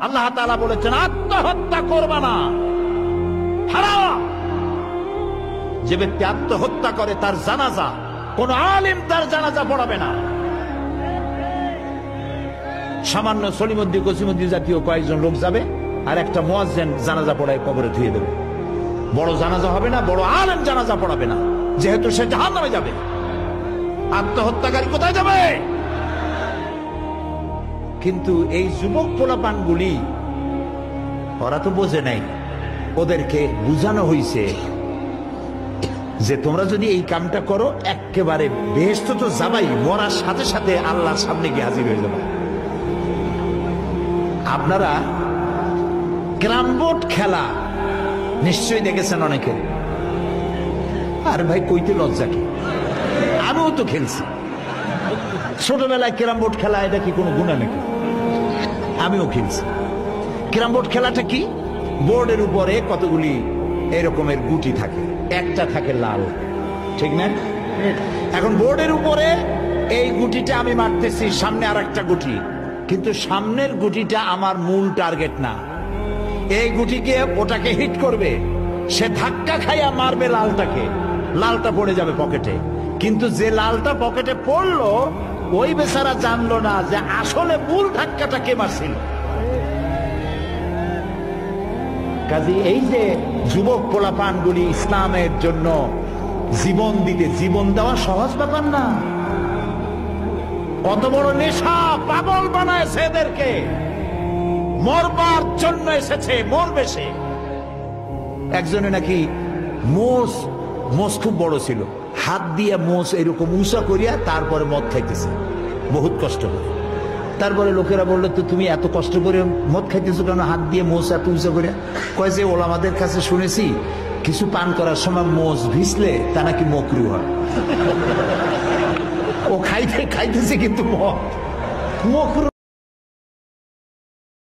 আল্লাহ তাআলা বলেছেন আত্মহত্যা করবা না, হারাম। যে ব্যক্তি আত্মহত্যা করে তার জানাজা কোন আলেম তার জানাজা পড়াবে না। সামান্য সলিমুদ্দিন কসিমুদ্দিন জাতীয় কয়েকজন লোক যাবে, আর একটা মুয়াজ্জিন জানাজা পড়ায় কবরে ধুয়ে দেবে। বড় জানাজা হবে না, বড় আলেম জানাজা পড়াবে না, যেহেতু সে জাহান্নামে যাবে। আত্মহত্যাকারী কোথায় যাবে? কিন্তু এই যুবক পোলাপানগুলি ওরা তো বোঝে নাই, ওদেরকে বুঝানো হয়েছে যে তোমরা যদি এই কামটা করো একেবারে বেহেশত তো যাবাই, মরার সাথে সাথে আল্লাহর সামনে গিয়ে হাজির হয়ে যাবে। আপনারা ক্যারাম বোর্ড খেলা নিশ্চয়ই দেখেছেন অনেকে। আর ভাই কইতে লজ্জা কি, আমিও তো খেলছি ছোটবেলায় ক্যারাম বোর্ড খেলা। এটা কি কোনো গুনাহ নাকি? আমিও খেলছি। ক্যারাম বোর্ড খেলাটা কি? বোর্ডের উপরে কতগুলি এরকমের গুটি থাকে, একটা থাকে লাল, ঠিক না? এখন বোর্ডের উপরে এই গুটিটা আমি মারতেছি, সামনে আর একটা গুটি, কিন্তু সামনের গুটিটা আমার মূল টার্গেট না। এই গুটিকে ওটাকে হিট করবে, সে ধাক্কা খাইয়া মারবে লালটাকে, লালটা পড়ে যাবে পকেটে। কিন্তু যে লালটা পকেটে পড়লো ওই বেচারা জানলো না যে আসলে মূল ধাক্কাটা কে মারছিল। কাজী এই যে যুবক পোলাপানগুলি ইসলামের জন্য জীবন দিতে, জীবন দেওয়া সহজ ব্যাপার না। কত বড় নেশা, পাগল বানায় এদেরকে, মরবার জন্য এসেছে, মরবে সে। একজনে নাকি মোষ খুব বড় ছিল, হাত দিয়ে মোষ এরকম উঁচা করিয়া তারপরে মদ খাইতেছে, বহুত কষ্ট করে। তারপরে লোকেরা বললো, তো তুমি এত কষ্ট করে মদ খাইতেছো কেন, হাত দিয়ে মোষ এত উঁচা করিয়া? কয় যে ওলামাদের কাছে শুনেছি কিছু পান করার সময় মোষ ভিজলে তা নাকি মকরু হয়। ও খাইতেছে কিন্তু মদ মকরু